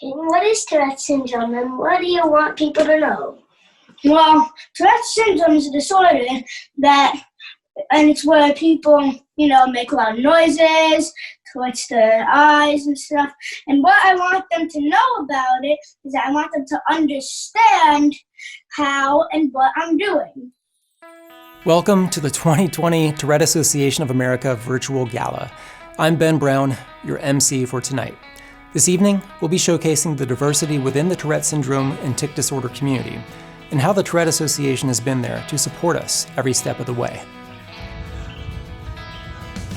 What is Tourette syndrome and what do you want people to know? Well, Tourette syndrome is a disorder and it's where people, make loud noises, twitch their eyes and stuff. And what I want them to know about it is that I want them to understand how and what I'm doing. Welcome to the 2020 Tourette Association of America Virtual Gala. I'm Ben Brown, your MC for tonight. This evening, we'll be showcasing the diversity within the Tourette syndrome and tic disorder community, and how the Tourette Association has been there to support us every step of the way.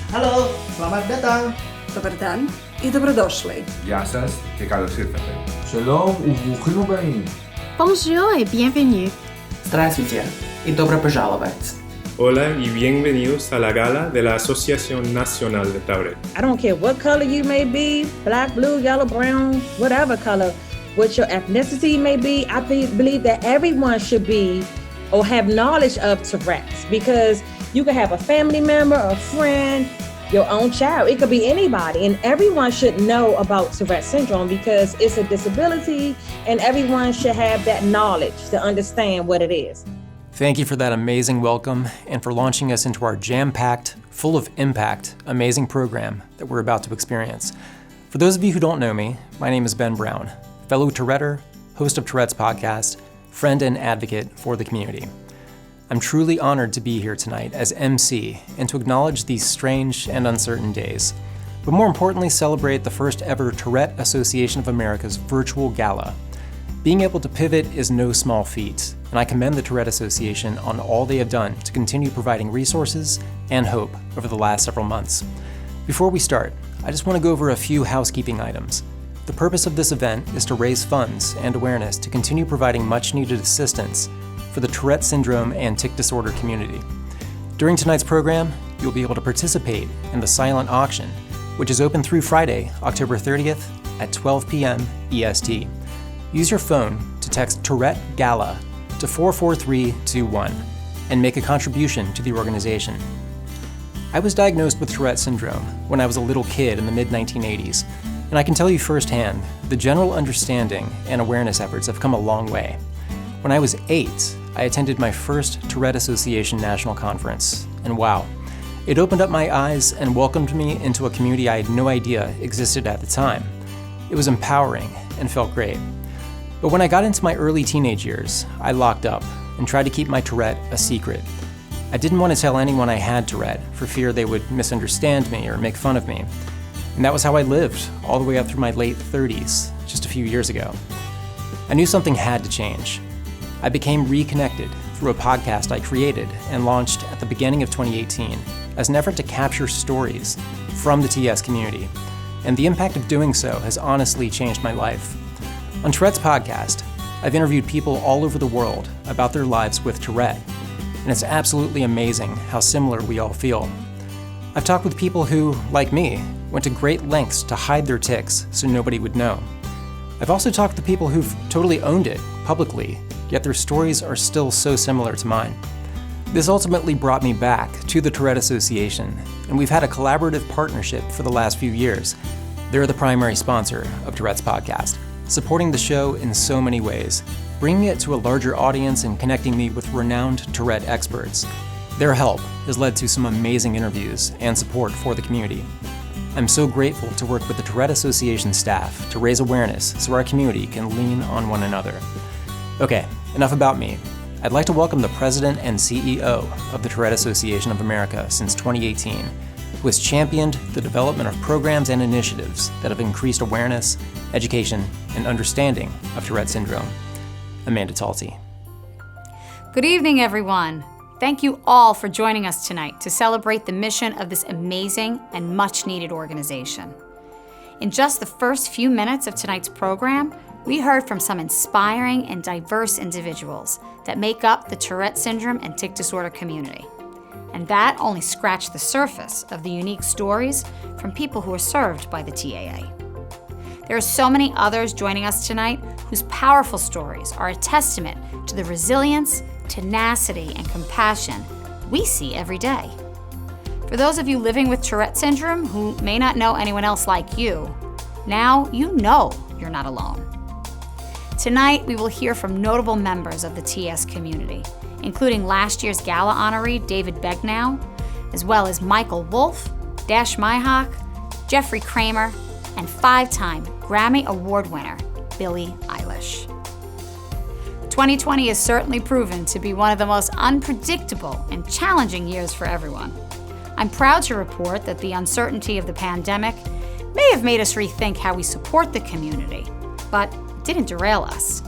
Halo, selamat datang. Dobar dan I dobrodošli. Γεια σας και καλώς ήρθατε. Shalom וברוכים הבאים. Bonjour et bienvenue. Здравствуйте и добро пожаловать. Hola y bienvenidos a la gala de la Asociación Nacional de Tourette. I don't care what color you may be, black, blue, yellow, brown, whatever color, what your ethnicity may be, I believe that everyone should be or have knowledge of Tourette's, because you can have a family member, a friend, your own child. It could be anybody, and everyone should know about Tourette syndrome because it's a disability and everyone should have that knowledge to understand what it is. Thank you for that amazing welcome and for launching us into our jam-packed, full of impact, amazing program that we're about to experience. For those of you who don't know me, my name is Ben Brown, fellow Touretteer, host of Tourette's podcast, friend and advocate for the community. I'm truly honored to be here tonight as MC and to acknowledge these strange and uncertain days, but more importantly celebrate the first ever Tourette Association of America's virtual gala. Being able to pivot is no small feat, and I commend the Tourette Association on all they have done to continue providing resources and hope over the last several months. Before we start, I just want to go over a few housekeeping items. The purpose of this event is to raise funds and awareness to continue providing much-needed assistance for the Tourette syndrome and tic disorder community. During tonight's program, you'll be able to participate in the silent auction, which is open through Friday, October 30th at 12 p.m. EST. Use your phone to text Tourette Gala to 44321 and make a contribution to the organization. I was diagnosed with Tourette syndrome when I was a little kid in the mid-1980s, and I can tell you firsthand, the general understanding and awareness efforts have come a long way. When I was 8, I attended my first Tourette Association National Conference, and wow, it opened up my eyes and welcomed me into a community I had no idea existed at the time. It was empowering and felt great. But when I got into my early teenage years, I locked up and tried to keep my Tourette a secret. I didn't want to tell anyone I had Tourette for fear they would misunderstand me or make fun of me. And that was how I lived all the way up through my late 30s, just a few years ago. I knew something had to change. I became reconnected through a podcast I created and launched at the beginning of 2018 as an effort to capture stories from the TS community. And the impact of doing so has honestly changed my life. On Tourette's podcast, I've interviewed people all over the world about their lives with Tourette, and it's absolutely amazing how similar we all feel. I've talked with people who, like me, went to great lengths to hide their tics so nobody would know. I've also talked to people who've totally owned it publicly, yet their stories are still so similar to mine. This ultimately brought me back to the Tourette Association, and we've had a collaborative partnership for the last few years. They're the primary sponsor of Tourette's podcast, supporting the show in so many ways, bringing it to a larger audience and connecting me with renowned Tourette experts. Their help has led to some amazing interviews and support for the community. I'm so grateful to work with the Tourette Association staff to raise awareness so our community can lean on one another. Okay, enough about me. I'd like to welcome the President and CEO of the Tourette Association of America since 2018, who has championed the development of programs and initiatives that have increased awareness, education, and understanding of Tourette syndrome. Amanda Talty. Good evening, everyone. Thank you all for joining us tonight to celebrate the mission of this amazing and much-needed organization. In just the first few minutes of tonight's program, we heard from some inspiring and diverse individuals that make up the Tourette syndrome and tic disorder community. And that only scratched the surface of the unique stories from people who are served by the TAA. There are so many others joining us tonight whose powerful stories are a testament to the resilience, tenacity, and compassion we see every day. For those of you living with Tourette syndrome who may not know anyone else like you, now you know you're not alone. Tonight, we will hear from notable members of the TS community, including last year's Gala honoree, David Begnaud, as well as Michael Wolff, Dash Myhawk, Jeffrey Kramer, and 5-time Grammy Award winner, Billie Eilish. 2020 has certainly proven to be one of the most unpredictable and challenging years for everyone. I'm proud to report that the uncertainty of the pandemic may have made us rethink how we support the community, but it didn't derail us.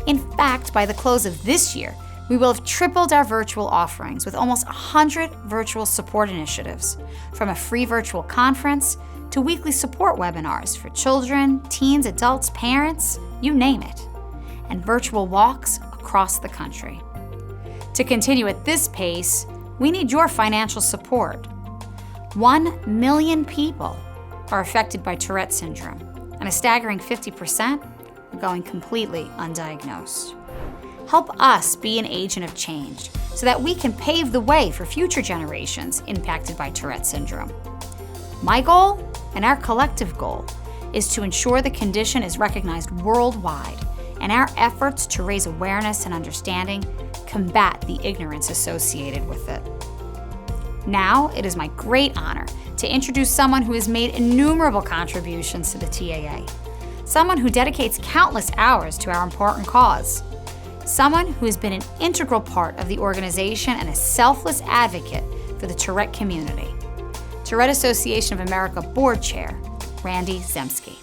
In fact, by the close of this year, we will have tripled our virtual offerings with almost 100 virtual support initiatives, from a free virtual conference to weekly support webinars for children, teens, adults, parents, you name it, and virtual walks across the country. To continue at this pace, we need your financial support. 1 million people are affected by Tourette syndrome, and a staggering 50% are going completely undiagnosed. Help us be an agent of change so that we can pave the way for future generations impacted by Tourette syndrome. My goal, and our collective goal, is to ensure the condition is recognized worldwide, and our efforts to raise awareness and understanding combat the ignorance associated with it. Now, it is my great honor to introduce someone who has made innumerable contributions to the TAA, someone who dedicates countless hours to our important cause, someone who has been an integral part of the organization and a selfless advocate for the Tourette community. Tourette Association of America Board Chair, Randy Zemsky.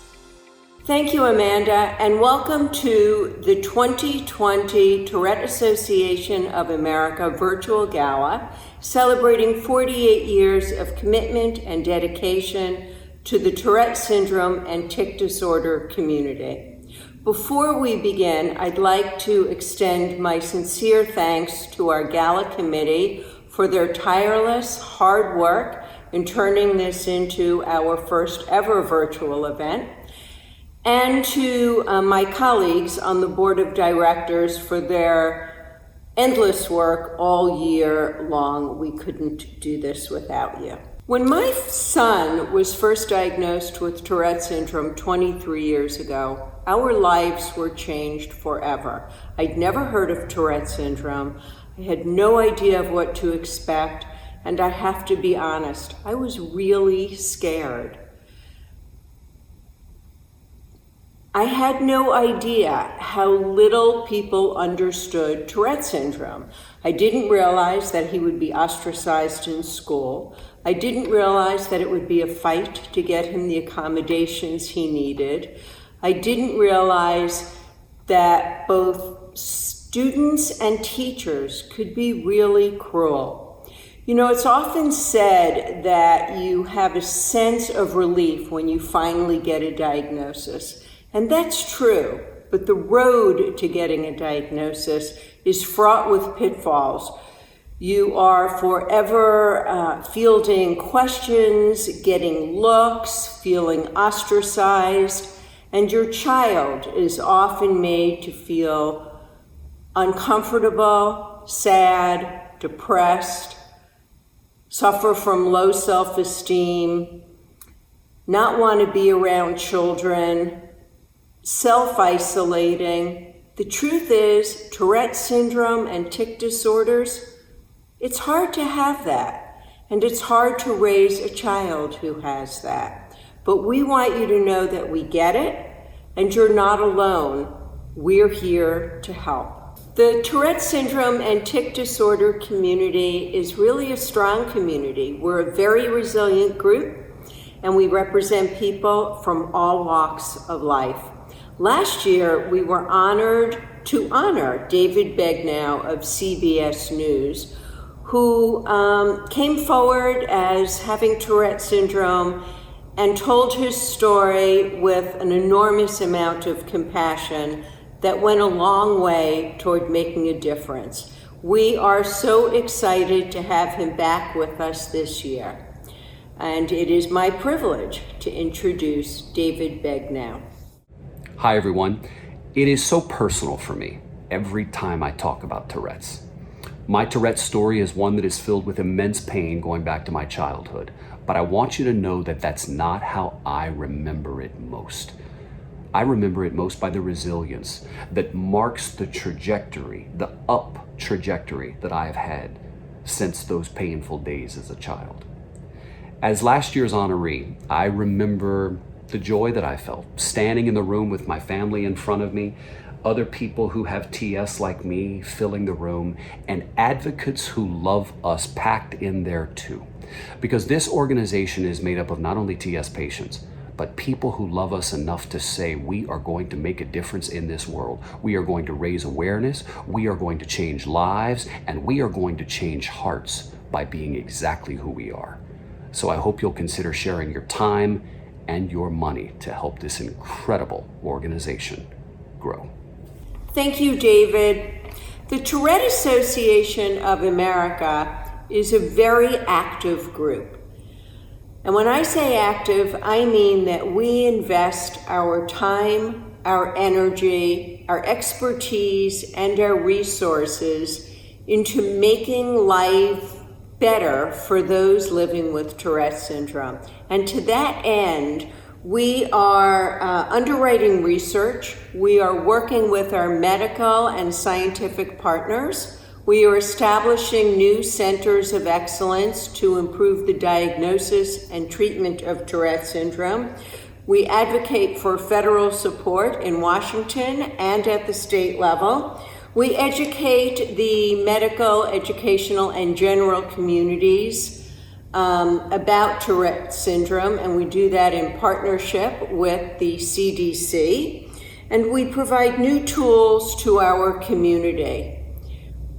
Thank you, Amanda, and welcome to the 2020 Tourette Association of America Virtual Gala, celebrating 48 years of commitment and dedication to the Tourette syndrome and tic disorder community. Before we begin, I'd like to extend my sincere thanks to our Gala committee for their tireless hard work in turning this into our first ever virtual event, and to my colleagues on the board of directors for their endless work all year long. We couldn't do this without you. When my son was first diagnosed with Tourette syndrome 23 years ago, our lives were changed forever. I'd never heard of Tourette syndrome. I had no idea of what to expect, and I have to be honest, I was really scared. I had no idea how little people understood Tourette syndrome. I didn't realize that he would be ostracized in school. I didn't realize that it would be a fight to get him the accommodations he needed. I didn't realize that both students and teachers could be really cruel. You know, it's often said that you have a sense of relief when you finally get a diagnosis. And that's true, but the road to getting a diagnosis is fraught with pitfalls. You are forever fielding questions, getting looks, feeling ostracized, and your child is often made to feel uncomfortable, sad, depressed, suffer from low self-esteem, not want to be around children, self-isolating. The truth is, Tourette syndrome and tic disorders, it's hard to have that, and it's hard to raise a child who has that. But we want you to know that we get it, and you're not alone. We're here to help. The Tourette syndrome and tic disorder community is really a strong community. We're a very resilient group, and we represent people from all walks of life. Last year, we were honored to honor David Begnaud of CBS News, who came forward as having Tourette syndrome and told his story with an enormous amount of compassion that went a long way toward making a difference. We are so excited to have him back with us this year. And it is my privilege to introduce David Begnaud. Hi everyone. It is so personal for me every time I talk about Tourette's. My Tourette story is one that is filled with immense pain going back to my childhood, but I want you to know that that's not how I remember it most. I remember it most by the resilience that marks the trajectory, the up trajectory that I have had since those painful days as a child. As last year's honoree, I remember the joy that I felt standing in the room with my family in front of me, other people who have TS like me filling the room, and advocates who love us packed in there too. Because this organization is made up of not only TS patients, but people who love us enough to say we are going to make a difference in this world. We are going to raise awareness, we are going to change lives, and we are going to change hearts by being exactly who we are. So I hope you'll consider sharing your time and your money to help this incredible organization grow. Thank you, David. The Tourette Association of America is a very active group. And when I say active, I mean that we invest our time, our energy, our expertise, and our resources into making life better for those living with Tourette syndrome. And to that end, we are underwriting research. We are working with our medical and scientific partners. We are establishing new centers of excellence to improve the diagnosis and treatment of Tourette syndrome. We advocate for federal support in Washington and at the state level. We educate the medical, educational, and general communities about Tourette syndrome, and we do that in partnership with the CDC. And we provide new tools to our community.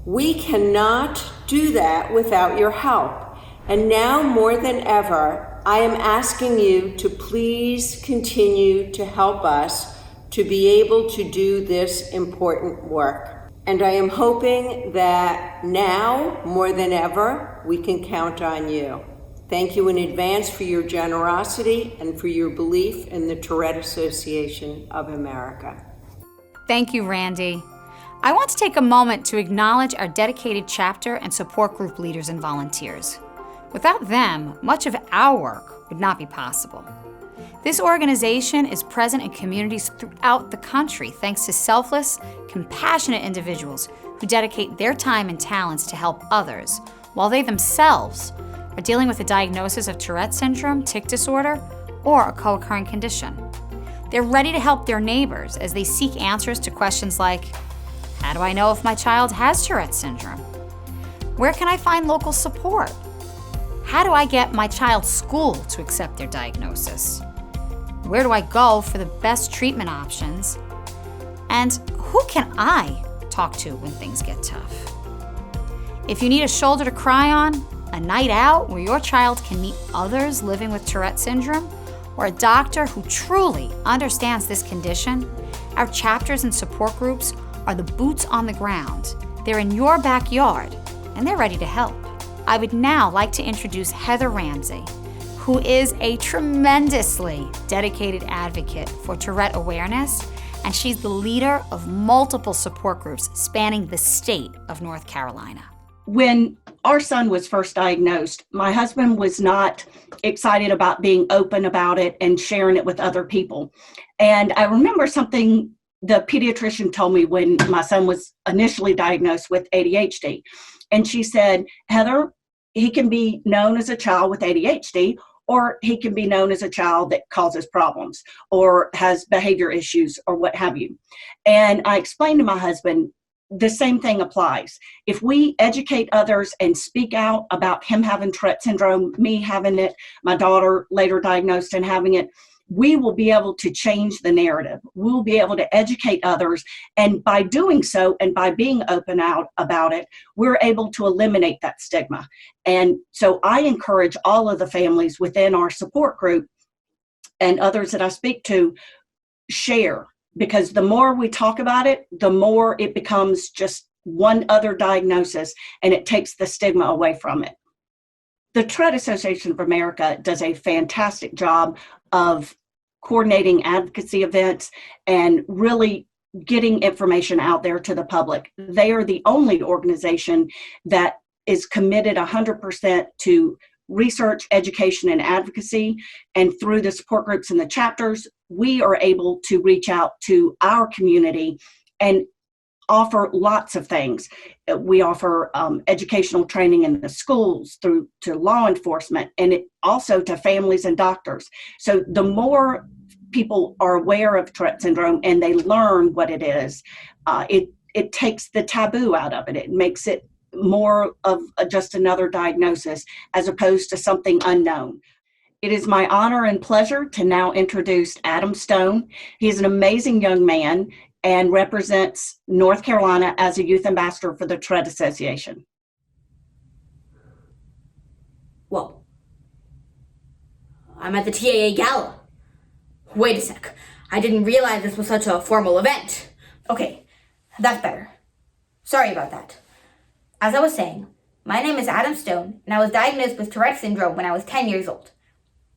We cannot do that without your help. And now more than ever, I am asking you to please continue to help us to be able to do this important work. And I am hoping that now, more than ever, we can count on you. Thank you in advance for your generosity and for your belief in the Tourette Association of America. Thank you, Randy. I want to take a moment to acknowledge our dedicated chapter and support group leaders and volunteers. Without them, much of our work would not be possible. This organization is present in communities throughout the country thanks to selfless, compassionate individuals who dedicate their time and talents to help others, while they themselves are dealing with a diagnosis of Tourette syndrome, tic disorder, or a co-occurring condition. They're ready to help their neighbors as they seek answers to questions like, how do I know if my child has Tourette syndrome? Where can I find local support? How do I get my child's school to accept their diagnosis? Where do I go for the best treatment options? And who can I talk to when things get tough? If you need a shoulder to cry on, a night out where your child can meet others living with Tourette syndrome, or a doctor who truly understands this condition, our chapters and support groups are the boots on the ground. They're in your backyard, and they're ready to help. I would now like to introduce Heather Ramsey, who is a tremendously dedicated advocate for Tourette awareness, and she's the leader of multiple support groups spanning the state of North Carolina. When our son was first diagnosed, my husband was not excited about being open about it and sharing it with other people. And I remember something the pediatrician told me when my son was initially diagnosed with ADHD. And she said, Heather, he can be known as a child with ADHD, or he can be known as a child that causes problems or has behavior issues or what have you. And I explained to my husband, the same thing applies. If we educate others and speak out about him having Tourette syndrome, me having it, my daughter later diagnosed and having it, we will be able to change the narrative. We'll be able to educate others. And by doing so, and by being open out about it, we're able to eliminate that stigma. And so I encourage all of the families within our support group and others that I speak to, share. Because the more we talk about it, the more it becomes just one other diagnosis, and it takes the stigma away from it. The Tourette Association of America does a fantastic job of coordinating advocacy events and really getting information out there to the public. They are the only organization that is committed 100% to research, education, and advocacy. And through the support groups and the chapters, we are able to reach out to our community and offer lots of things. We offer educational training in the schools through to law enforcement, and also to families and doctors. So the more people are aware of Tourette syndrome and they learn what it is, it takes the taboo out of it. It makes it more of just another diagnosis as opposed to something unknown. It is my honor and pleasure to now introduce Adam Stone. He's an amazing young man and represents North Carolina as a youth ambassador for the Tourette Association. Whoa. I'm at the TAA Gala. Wait a sec. I didn't realize this was such a formal event. Okay, that's better. Sorry about that. As I was saying, my name is Adam Stone, and I was diagnosed with Tourette syndrome when I was 10 years old.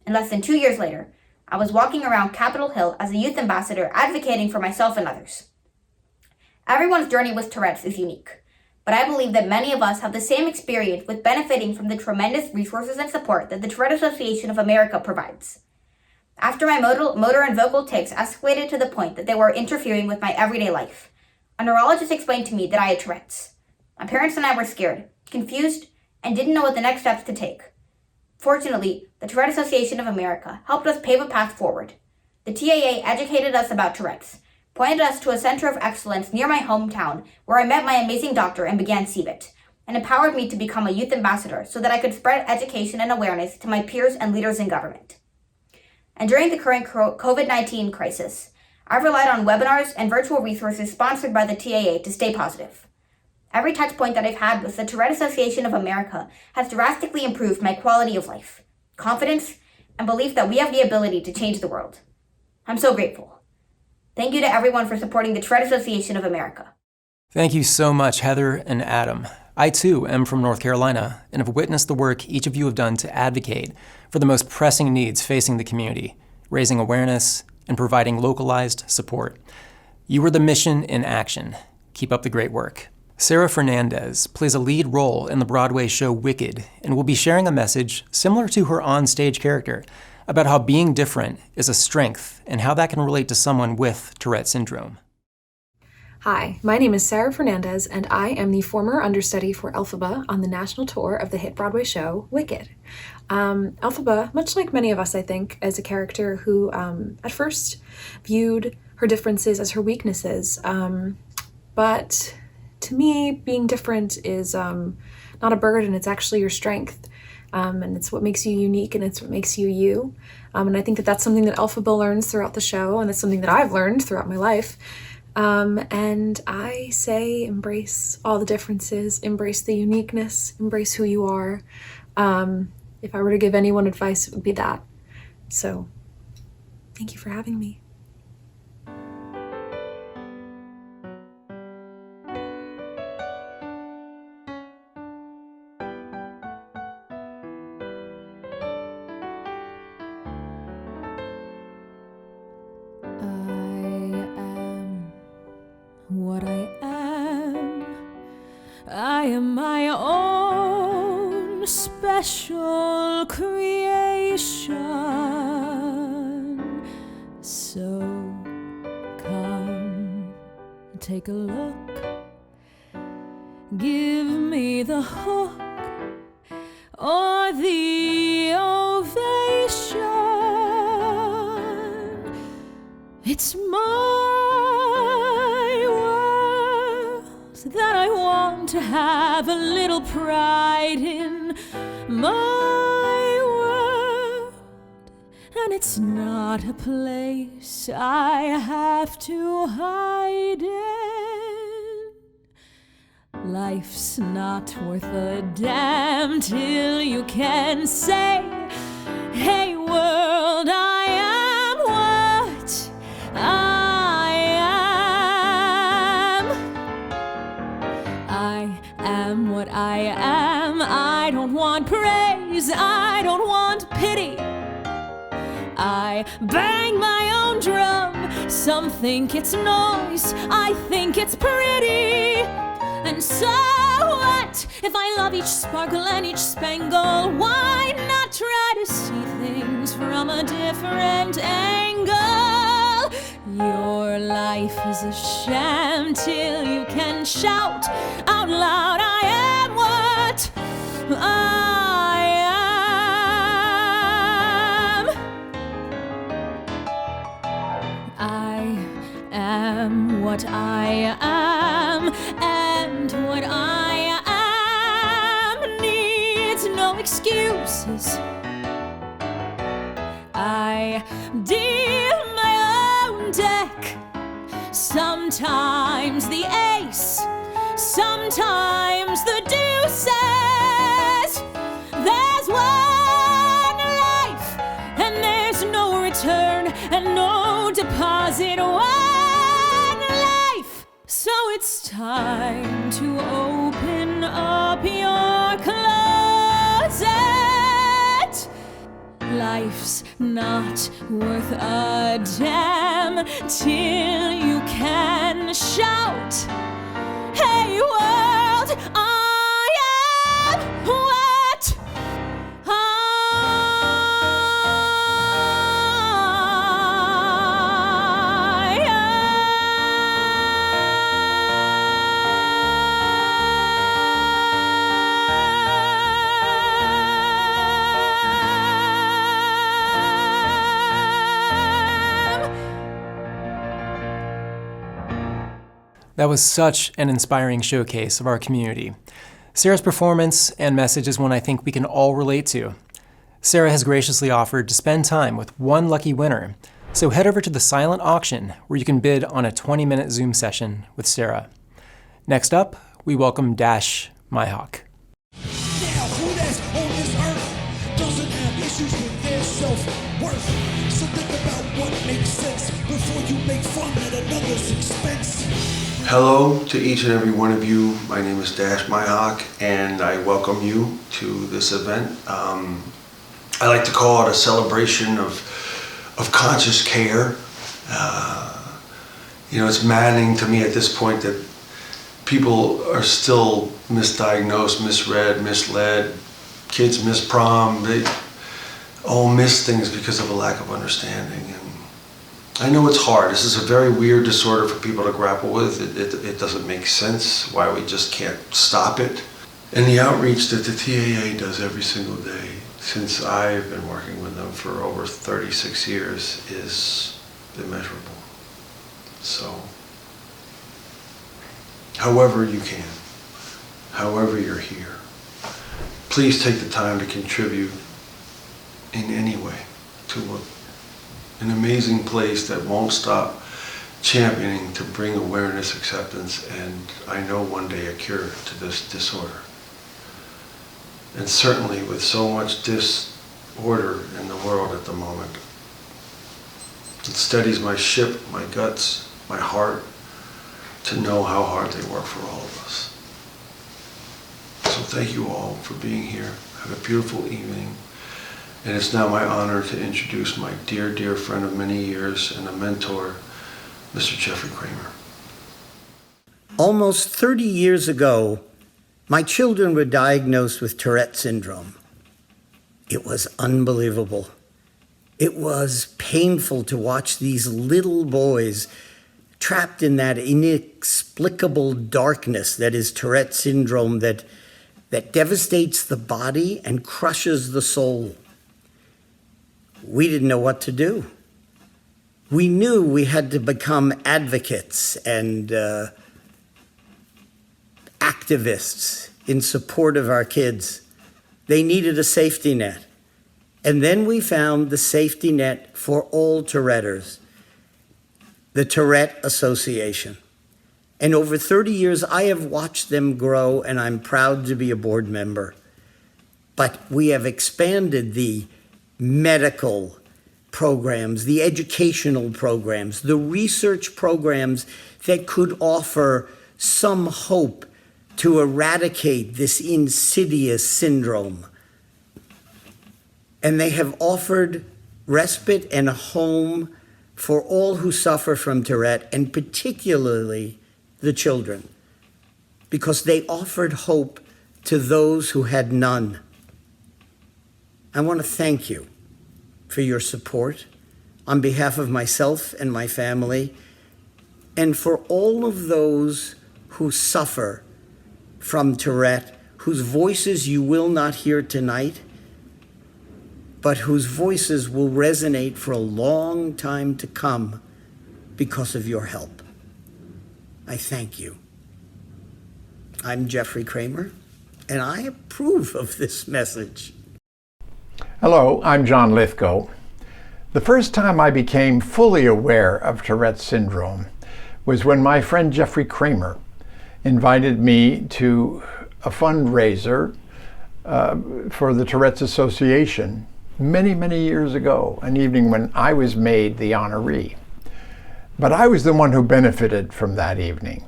And less than 2 years later, I was walking around Capitol Hill as a youth ambassador advocating for myself and others. Everyone's journey with Tourette's is unique, but I believe that many of us have the same experience with benefiting from the tremendous resources and support that the Tourette Association of America provides. After my motor and vocal tics escalated to the point that they were interfering with my everyday life, a neurologist explained to me that I had Tourette's. My parents and I were scared, confused, and didn't know what the next steps to take. Fortunately, the Tourette Association of America helped us pave a path forward. The TAA educated us about Tourette's, pointed us to a center of excellence near my hometown where I met my amazing doctor and began CBIT, and empowered me to become a youth ambassador so that I could spread education and awareness to my peers and leaders in government. And during the current COVID-19 crisis, I've relied on webinars and virtual resources sponsored by the TAA to stay positive. Every touch point that I've had with the Tourette Association of America has drastically improved my quality of life, confidence, and belief that we have the ability to change the world. I'm so grateful. Thank you to everyone for supporting the Tourette Association of America. Thank you so much, Heather and Adam. I too am from North Carolina and have witnessed the work each of you have done to advocate for the most pressing needs facing the community, raising awareness and providing localized support. You are the mission in action. Keep up the great work. Sarah Fernandez plays a lead role in the Broadway show Wicked and will be sharing a message similar to her on-stage character about how being different is a strength and how that can relate to someone with Tourette syndrome. Hi, my name is Sarah Fernandez, and I am the former understudy for Elphaba on the national tour of the hit Broadway show Wicked. Elphaba, much like many of us, I think, is a character who at first viewed her differences as her weaknesses, but to me, being different is not a burden, it's actually your strength. And it's what makes you unique, and it's what makes you you. And I think that that's something that Elphaba learns throughout the show, and it's something that I've learned throughout my life. And I say embrace all the differences, embrace the uniqueness, embrace who you are. If I were to give anyone advice, it would be that. So, thank you for having me. What I am. I am my own special creation. So come, take a look. Give me the hook or the ovation. It's my that I want to have a little pride in my world, and it's not a place I have to hide in. Life's not worth a damn till you can say, hey world, I am what I am what I am. I don't want praise, I don't want pity. I bang my own drum. Some think it's noise, I think it's pretty. And so what if I love each sparkle and each spangle? Why not try to see things from a different angle? Your life is a sham till you can shout out loud, I am what I am. I am what I am, and what I am needs no excuses. I deal my own deck, sometimes the ace, sometimes the deuces. There's one life, and there's no return and no deposit. One life, so it's time to open up your closet. Life's not worth a damn till you can shout, hey world, I am what I That was such an inspiring showcase of our community. Sarah's performance and message is one I think we can all relate to. Sarah has graciously offered to spend time with one lucky winner, so head over to the silent auction where you can bid on a 20-minute Zoom session with Sarah. Next up, we welcome Dash Myhawk. Now, who that's on this earth doesn't have issues with their self-worth? So think about what makes sense before you make fun at another's expense. Hello to each and every one of you. My name is Dash Myhawk, and I welcome you to this event. I like to call it a celebration of conscious care. It's maddening to me at this point that people are still misdiagnosed, misread, misled. Kids miss prom. They all miss things because of a lack of understanding. And I know it's hard. This is a very weird disorder for people to grapple with. It doesn't make sense why we just can't stop it. And the outreach that the TAA does every single day, since I've been working with them for over 36 years, is immeasurable. So, however you can, however you're here, please take the time to contribute in any way to an amazing place that won't stop championing to bring awareness, acceptance, and I know one day a cure to this disorder. And certainly with so much disorder in the world at the moment, it steadies my ship, my guts, my heart, to know how hard they work for all of us. So thank you all for being here. Have a beautiful evening. And it's now my honor to introduce my dear, dear friend of many years and a mentor, Mr. Jeffrey Kramer. Almost 30 years ago, my children were diagnosed with Tourette syndrome. It was unbelievable. It was painful to watch these little boys trapped in that inexplicable darkness that is Tourette syndrome that devastates the body and crushes the soul. We didn't know what to do. We knew we had to become advocates and activists in support of our kids. They needed a safety net. And then we found the safety net for all Touretters, the Tourette Association. And over 30 years, I have watched them grow, and I'm proud to be a board member. But we have expanded the medical programs, the educational programs, the research programs that could offer some hope to eradicate this insidious syndrome. And they have offered respite and a home for all who suffer from Tourette, and particularly the children, because they offered hope to those who had none. I want to thank you for your support. on behalf of myself and my family, and for all of those who suffer from Tourette, whose voices you will not hear tonight, but whose voices will resonate for a long time to come because of your help. I thank you. I'm Jeffrey Kramer, and I approve of this message. Hello, I'm John Lithgow. The first time I became fully aware of Tourette's syndrome was when my friend Jeffrey Kramer invited me to a fundraiser for the Tourette's Association many, many years ago, an evening when I was made the honoree. But I was the one who benefited from that evening.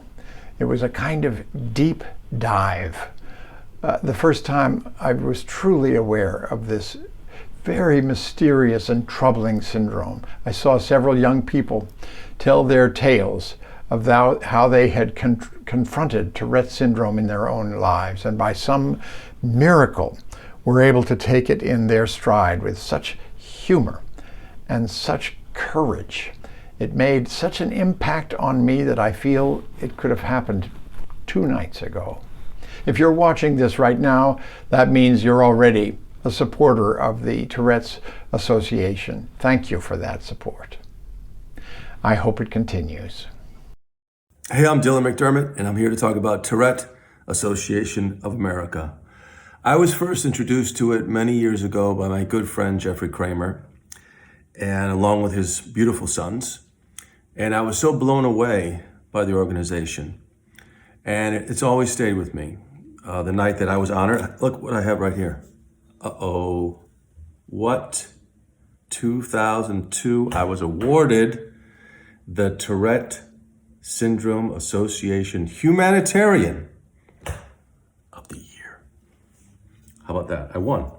It was a kind of deep dive. The first time I was truly aware of this very mysterious and troubling syndrome. I saw several young people tell their tales of how they had confronted Tourette's syndrome in their own lives, and by some miracle were able to take it in their stride with such humor and such courage. It made such an impact on me that I feel it could have happened 2 nights ago. If you're watching this right now, that means you're already a supporter of the Tourette's Association. Thank you for that support. I hope it continues. Hey, I'm Dylan McDermott, and I'm here to talk about Tourette Association of America. I was first introduced to it many years ago by my good friend Jeffrey Kramer, and along with his beautiful sons. And I was so blown away by the organization. And it's always stayed with me. The night that I was honored, look what I have right here. What? 2002, I was awarded the Tourette Syndrome Association Humanitarian of the Year. How about that? I won.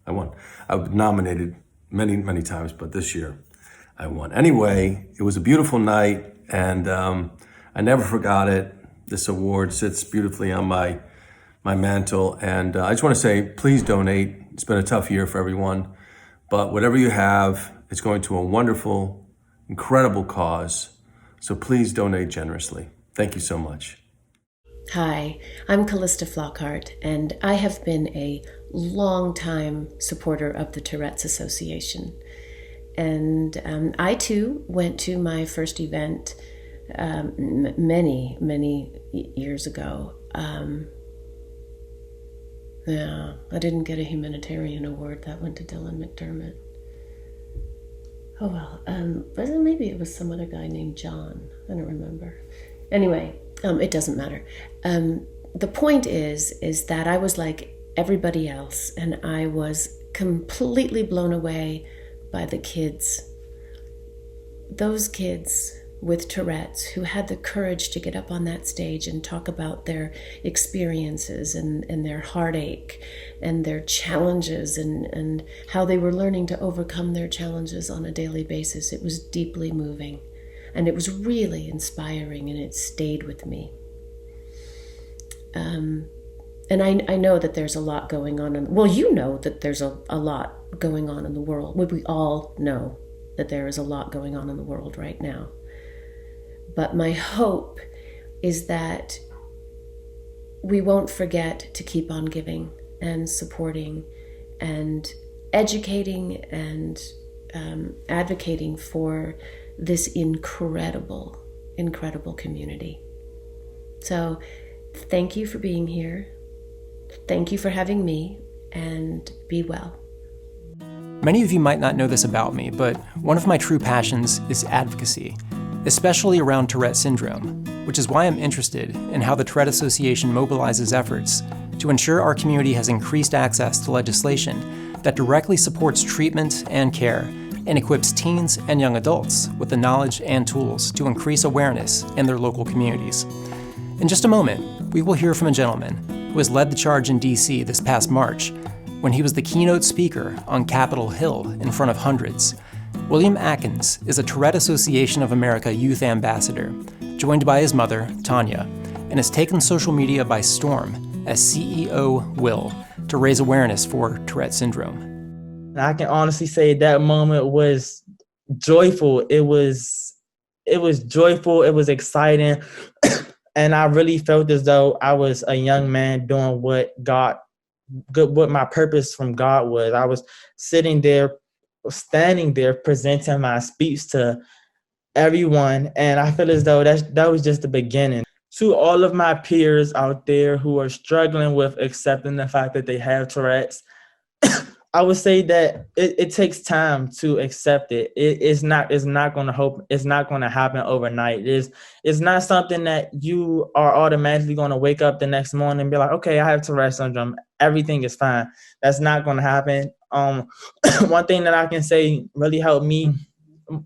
I was nominated many, many times, but this year I won. Anyway, it was a beautiful night, and I never forgot it. This award sits beautifully on my mantle, and I just want to say, please donate. It's been a tough year for everyone, but whatever you have, it's going to a wonderful, incredible cause. So please donate generously. Thank you so much. Hi, I'm Callista Flockhart, and I have been a long-time supporter of the Tourette's Association. And I too went to my first event many, many years ago. Yeah, I didn't get a humanitarian award. That went to Dylan McDermott. Oh well, but maybe it was some other guy named John. I don't remember. Anyway, it doesn't matter. The point is that I was like everybody else, and I was completely blown away by the kids. Those kids with Tourette's who had the courage to get up on that stage and talk about their experiences and their heartache and their challenges and how they were learning to overcome their challenges on a daily basis. It was deeply moving, and it was really inspiring, and it stayed with me. And I know that there's a lot going on. Well, you know that there's a lot going on in the world. We all know that there is a lot going on in the world right now. But my hope is that we won't forget to keep on giving and supporting and educating and advocating for this incredible, incredible community. So thank you for being here. Thank you for having me, and be well. Many of you might not know this about me, but one of my true passions is advocacy, especially around Tourette syndrome, which is why I'm interested in how the Tourette Association mobilizes efforts to ensure our community has increased access to legislation that directly supports treatment and care and equips teens and young adults with the knowledge and tools to increase awareness in their local communities. In just a moment, we will hear from a gentleman who has led the charge in DC this past March when he was the keynote speaker on Capitol Hill in front of hundreds. William Atkins is a Tourette Association of America youth ambassador, joined by his mother, Tanya, and has taken social media by storm as CEO Will to raise awareness for Tourette syndrome. I can honestly say that moment was joyful. It was joyful. It was exciting. And I really felt as though I was a young man doing what my purpose from God was. I was standing there, presenting my speech to everyone. And I feel as though that was just the beginning. To all of my peers out there who are struggling with accepting the fact that they have Tourette's, I would say that it takes time to accept it. It's not going to happen overnight. It's not something that you are automatically going to wake up the next morning and be like, okay, I have Tourette syndrome, everything is fine. That's not going to happen. One thing that I can say really helped me,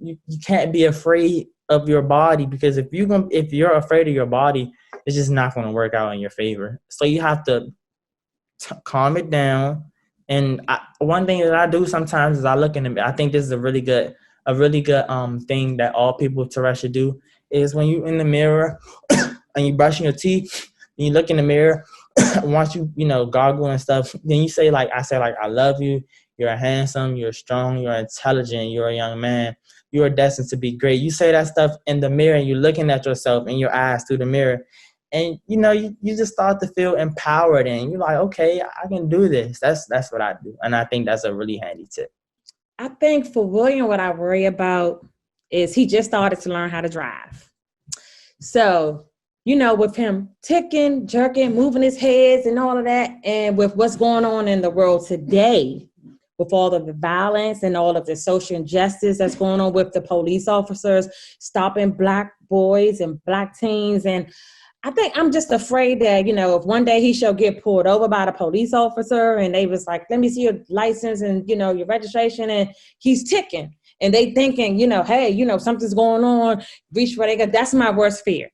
you can't be afraid of your body, because if you're afraid of your body, it's just not going to work out in your favor. So you have to calm it down. And one thing that I do sometimes is I look in the mirror. I think this is a really good thing that all people with Tourette should do, is when you're in the mirror and you're brushing your teeth, and you look in the mirror, once you gargle and stuff, then you say I love you, you're handsome, you're strong, you're intelligent, you're a young man, you are destined to be great. You say that stuff in the mirror, and you're looking at yourself in your eyes through the mirror. And, you just start to feel empowered, and you're like, okay, I can do this. That's what I do. And I think that's a really handy tip. I think for William, what I worry about is he just started to learn how to drive. So, with him ticking, jerking, moving his heads and all of that, and with what's going on in the world today, with all of the violence and all of the social injustice that's going on with the police officers stopping Black boys and Black teens, and I think I'm just afraid that, if one day he shall get pulled over by the police officer and they was like, let me see your license and, your registration, and he's ticking and they thinking, hey, something's going on, reach where they go. That's my worst fear.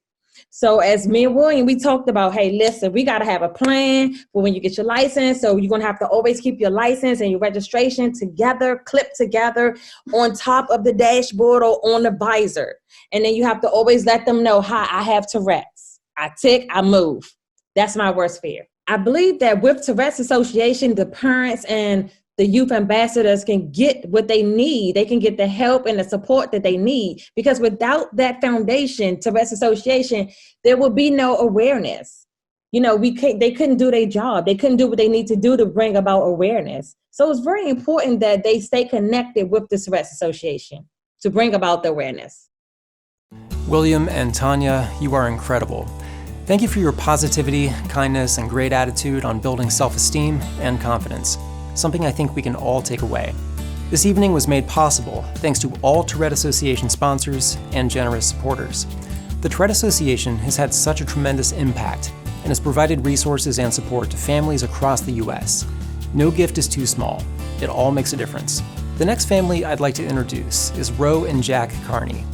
So as me and William, we talked about, hey, listen, we got to have a plan for when you get your license. So you're going to have to always keep your license and your registration together, clipped together on top of the dashboard or on the visor. And then you have to always let them know, hi, I have Tourette's. I tick, I move. That's my worst fear. I believe that with Tourette's Association, the parents and the youth ambassadors can get what they need. They can get the help and the support that they need. Because without that foundation, Tourette's Association, there will be no awareness. They couldn't do their job. They couldn't do what they need to do to bring about awareness. So it's very important that they stay connected with the Tourette's Association to bring about the awareness. William and Tanya, you are incredible. Thank you for your positivity, kindness, and great attitude on building self-esteem and confidence, something I think we can all take away. This evening was made possible thanks to all Tourette Association sponsors and generous supporters. The Tourette Association has had such a tremendous impact and has provided resources and support to families across the U.S. No gift is too small. It all makes a difference. The next family I'd like to introduce is Ro and Jack Carney.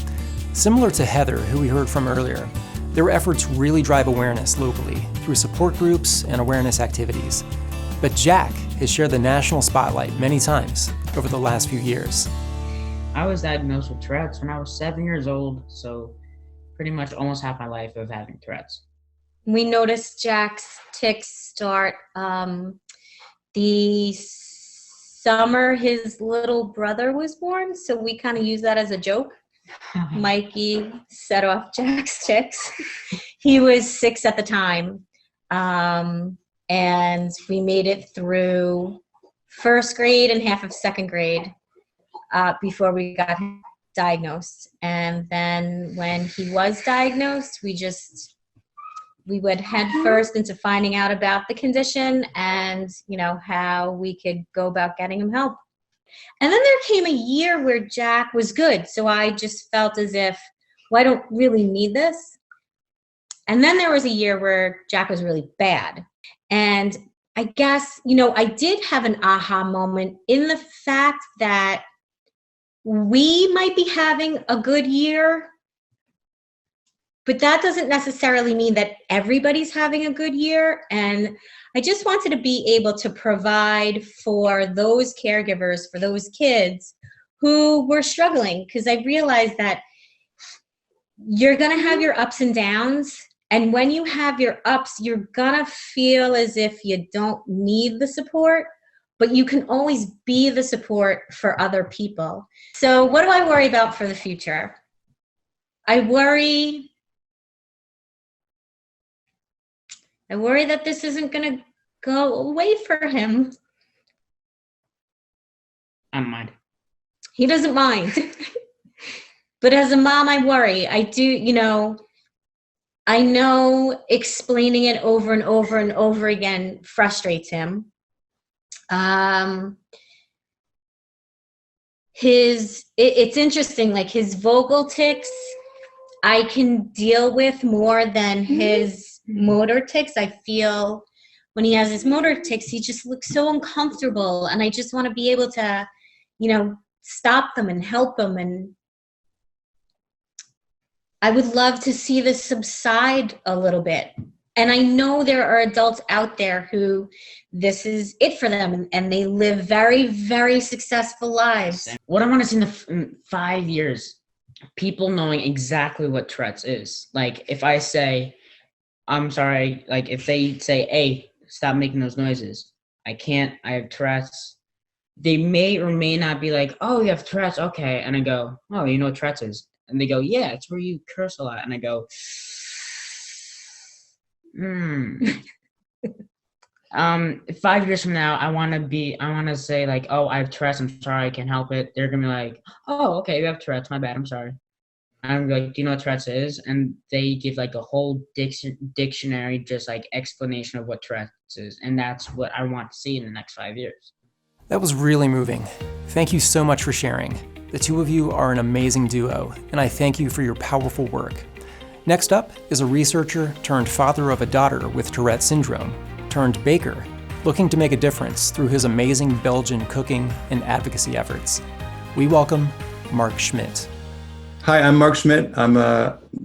Similar to Heather, who we heard from earlier, their efforts really drive awareness locally through support groups and awareness activities. But Jack has shared the national spotlight many times over the last few years. I was diagnosed with Tourette's when I was 7 years old, so pretty much almost half my life of having Tourette's. We noticed Jack's tics start the summer his little brother was born, so we kind of use that as a joke. Mikey set off Jack's tics. He was 6 at the time, and we made it through first grade and half of second grade before we got diagnosed. And then when he was diagnosed, we went head first into finding out about the condition and, how we could go about getting him help. And then there came a year where Jack was good. So I just felt as if, I don't really need this. And then there was a year where Jack was really bad. And I guess, I did have an aha moment in the fact that we might be having a good year, but that doesn't necessarily mean that everybody's having a good year. And I just wanted to be able to provide for those caregivers, for those kids who were struggling, because I realized that you're going to have your ups and downs. And when you have your ups, you're going to feel as if you don't need the support. but you can always be the support for other people. So what do I worry about for the future? I worry that this isn't going to go away for him. I don't mind. He doesn't mind. But as a mom, I worry. I do, I know explaining it over and over and over again frustrates him. It's interesting, like his vocal tics, I can deal with more than his motor tics. I feel when he has his motor tics, he just looks so uncomfortable, and I just want to be able to, stop them and help them. And I would love to see this subside a little bit. And I know there are adults out there who this is it for them, and they live very, very successful lives. What I want to see in 5 years, people knowing exactly what Tourette's is. Like if I say, I'm sorry, like if they say, hey, stop making those noises. I have Tourette's. They may or may not be like, oh, you have Tourette's, okay. And I go, oh, you know what Tourette's is? And they go, yeah, it's where you curse a lot. And I go, 5 years from now, I want to say like, oh, I have Tourette's, I'm sorry, I can't help it. They're going to be like, oh, okay, you have Tourette's, my bad, I'm sorry. I'm like, do you know what Tourette's is? And they give like a whole dictionary, just like explanation of what Tourette's is. And that's what I want to see in the next 5 years. That was really moving. Thank you so much for sharing. The two of you are an amazing duo, and I thank you for your powerful work. Next up is a researcher turned father of a daughter with Tourette syndrome, turned baker, looking to make a difference through his amazing Belgian cooking and advocacy efforts. We welcome Mark Schmidt. Hi, I'm Mark Schmidt. I'm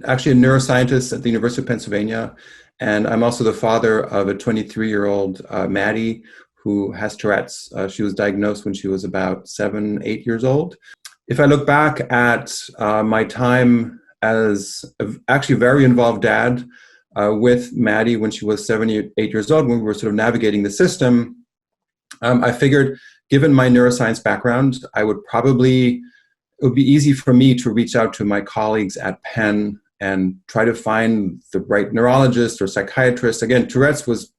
actually a neuroscientist at the University of Pennsylvania, and I'm also the father of a 23-year-old Maddie who has Tourette's. She was diagnosed when she was about 7-8 years old. If I look back at my time as actually a very involved dad with Maddie when she was 7 or 8 years old, when we were sort of navigating the system, I figured, given my neuroscience background, it would be easy for me to reach out to my colleagues at Penn and try to find the right neurologist or psychiatrist. Again, Tourette's was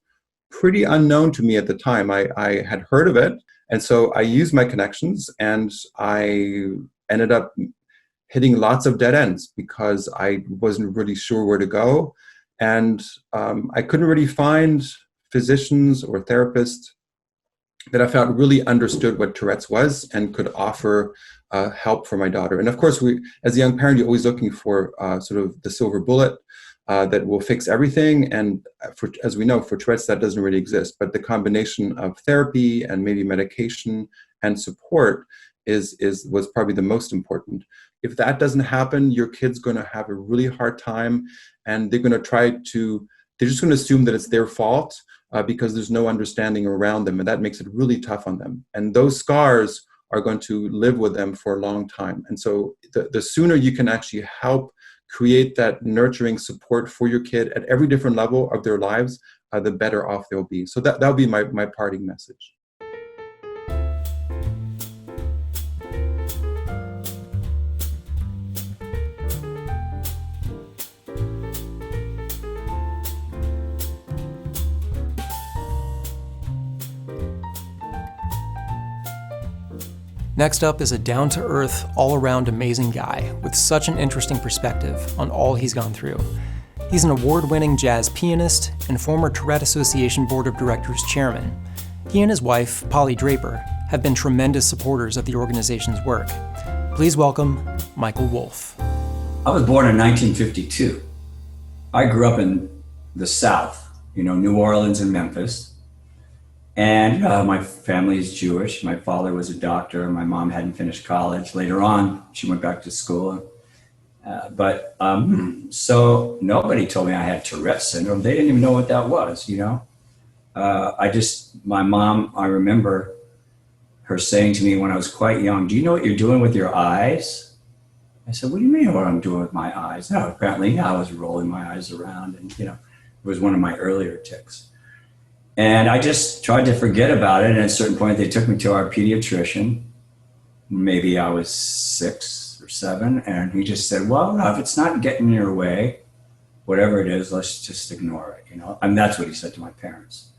pretty unknown to me at the time. I had heard of it, and so I used my connections, and I ended up hitting lots of dead ends because I wasn't really sure where to go, and I couldn't really find physicians or therapists that I felt really understood what Tourette's was and could offer help for my daughter. And of course, as a young parent, you're always looking for sort of the silver bullet that will fix everything. And as we know, for Tourette's, that doesn't really exist. But the combination of therapy and maybe medication and support was probably the most important. If that doesn't happen, your kid's going to have a really hard time, and they're just going to assume that it's their fault because there's no understanding around them, and that makes it really tough on them. And those scars are going to live with them for a long time. And so the sooner you can actually help create that nurturing support for your kid at every different level of their lives, the better off they'll be. So that'll be my parting message. Next up is a down-to-earth, all-around amazing guy with such an interesting perspective on all he's gone through. He's an award-winning jazz pianist and former Tourette Association Board of Directors chairman. He and his wife, Polly Draper, have been tremendous supporters of the organization's work. Please welcome Michael Wolff. I was born in 1952. I grew up in the South, New Orleans and Memphis. And my family is Jewish. My father was a doctor. My mom hadn't finished college. Later on, she went back to school. So nobody told me I had Tourette syndrome. They didn't even know what that was, my mom, I remember her saying to me when I was quite young, do you know what you're doing with your eyes? I said, what do you mean what I'm doing with my eyes? No, apparently I was rolling my eyes around, and, it was one of my earlier tics. And I just tried to forget about it. And at a certain point, they took me to our pediatrician. Maybe I was 6 or 7. And he just said, well, if it's not getting in your way, whatever it is, let's just ignore it, you know? And that's what he said to my parents.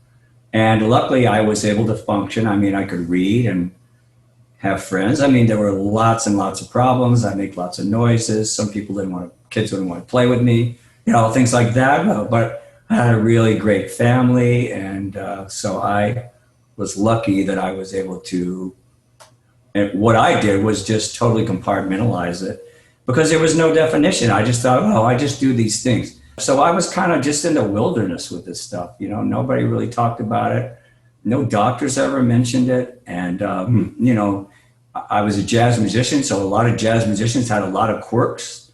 And luckily I was able to function. I mean, I could read and have friends. I mean, there were lots and lots of problems. I make lots of noises. Some people kids wouldn't want to play with me, you know, things like that. But I had a really great family. And so I was lucky that I was able to, and what I did was just totally compartmentalize it because there was no definition. I just thought, oh, I just do these things. So I was kind of just in the wilderness with this stuff. You know, nobody really talked about it. No doctors ever mentioned it. And, you know, I was a jazz musician. So a lot of jazz musicians had a lot of quirks.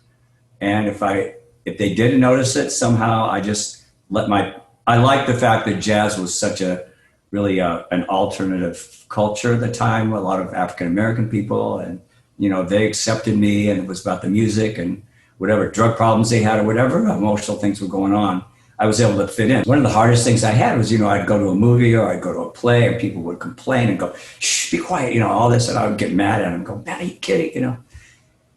And if they didn't notice it, somehow I just I liked the fact that jazz was such a really an alternative culture at the time, a lot of African-American people. And, you know, they accepted me and it was about the music and whatever drug problems they had or whatever emotional things were going on, I was able to fit in. One of the hardest things I had was, you know, I'd go to a movie or I'd go to a play and people would complain and go, shh, be quiet, you know, all this. And I would get mad at them and go, man, are you kidding, you know?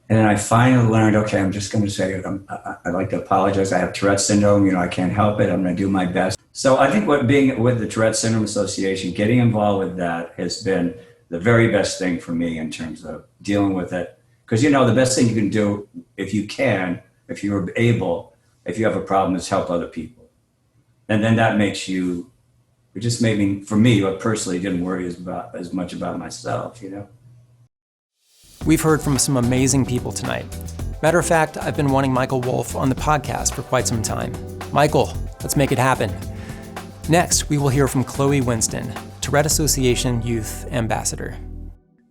And then I finally learned, okay, I'm just going to say, I'd like to apologize. I have Tourette syndrome, you know, I can't help it. I'm going to do my best. So I think being with the Tourette Syndrome Association, getting involved with that has been the very best thing for me in terms of dealing with it. Because, you know, the best thing you can do if you're able, if you have a problem, is help other people. And then that makes you, it just made me, for me, I personally didn't worry as much about myself, you know. We've heard from some amazing people tonight. Matter of fact, I've been wanting Michael Wolff on the podcast for quite some time. Michael, let's make it happen. Next, we will hear from Chloe Winston, Tourette Association Youth Ambassador.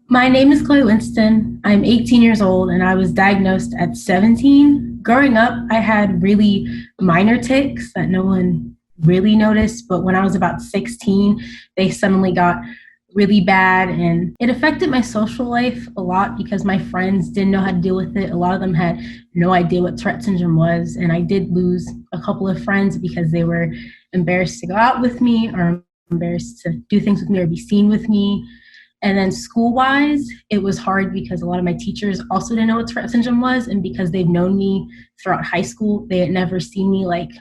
My name is Chloe Winston. I'm 18 years old and I was diagnosed at 17. Growing up, I had really minor tics that no one really noticed, but when I was about 16, they suddenly got really bad and it affected my social life a lot because my friends didn't know how to deal with it. A lot of them had no idea what Tourette syndrome was, and I did lose a couple of friends because they were embarrassed to go out with me or embarrassed to do things with me or be seen with me. And then school-wise, it was hard because a lot of my teachers also didn't know what Tourette syndrome was, and because they've known me throughout high school, they had never seen me like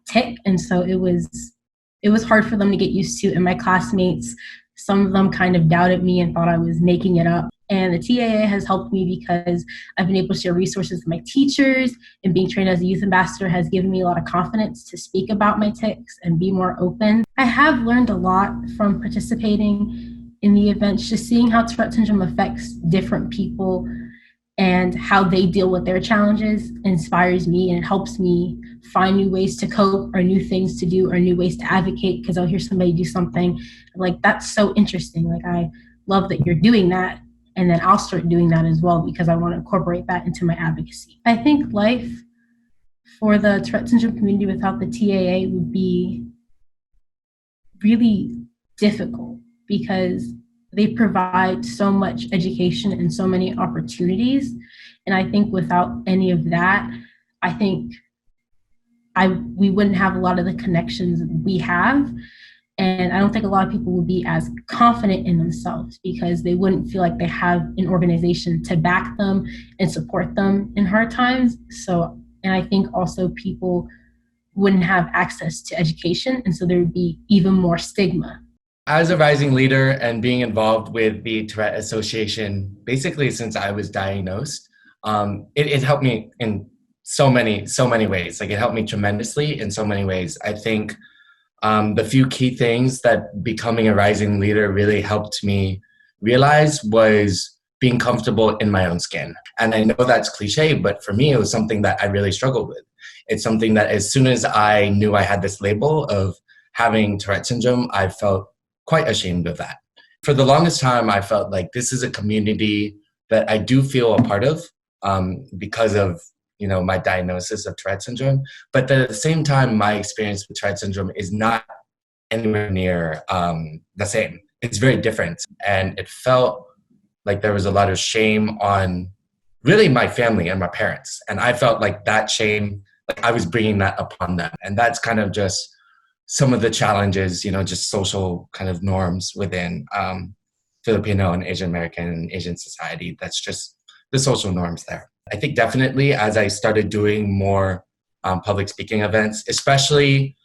tick, and so it was hard for them to get used to. And my classmates, some of them kind of doubted me and thought I was making it up. And the TAA has helped me because I've been able to share resources with my teachers, and being trained as a youth ambassador has given me a lot of confidence to speak about my tics and be more open. I have learned a lot from participating in the events, just seeing how Tourette syndrome affects different people and how they deal with their challenges inspires me, and it helps me find new ways to cope or new things to do or new ways to advocate, because I'll hear somebody do something like, that's so interesting. Like, I love that you're doing that. And then I'll start doing that as well because I want to incorporate that into my advocacy. I think life for the Tourette syndrome community without the TAA would be really difficult because they provide so much education and so many opportunities. And I think without any of that, I think we wouldn't have a lot of the connections we have. And I don't think a lot of people would be as confident in themselves because they wouldn't feel like they have an organization to back them and support them in hard times. So, and I think also people wouldn't have access to education. And so there would be even more stigma. As a rising leader and being involved with the Tourette Association, basically since I was diagnosed, it helped me in so many ways. Like, it helped me tremendously in so many ways. I think the few key things that becoming a rising leader really helped me realize was being comfortable in my own skin. And I know that's cliche, but for me, it was something that I really struggled with. It's something that as soon as I knew I had this label of having Tourette syndrome, I felt quite ashamed of that. For the longest time, I felt like this is a community that I do feel a part of because of, you know, my diagnosis of Tourette syndrome. But at the same time, my experience with Tourette syndrome is not anywhere near the same. It's very different. And it felt like there was a lot of shame on really my family and my parents. And I felt like that shame, like I was bringing that upon them. And that's kind of just some of the challenges, just social kind of norms within Filipino and Asian American and Asian society. That's just the social norms there. I think definitely as I started doing more public speaking events, especially,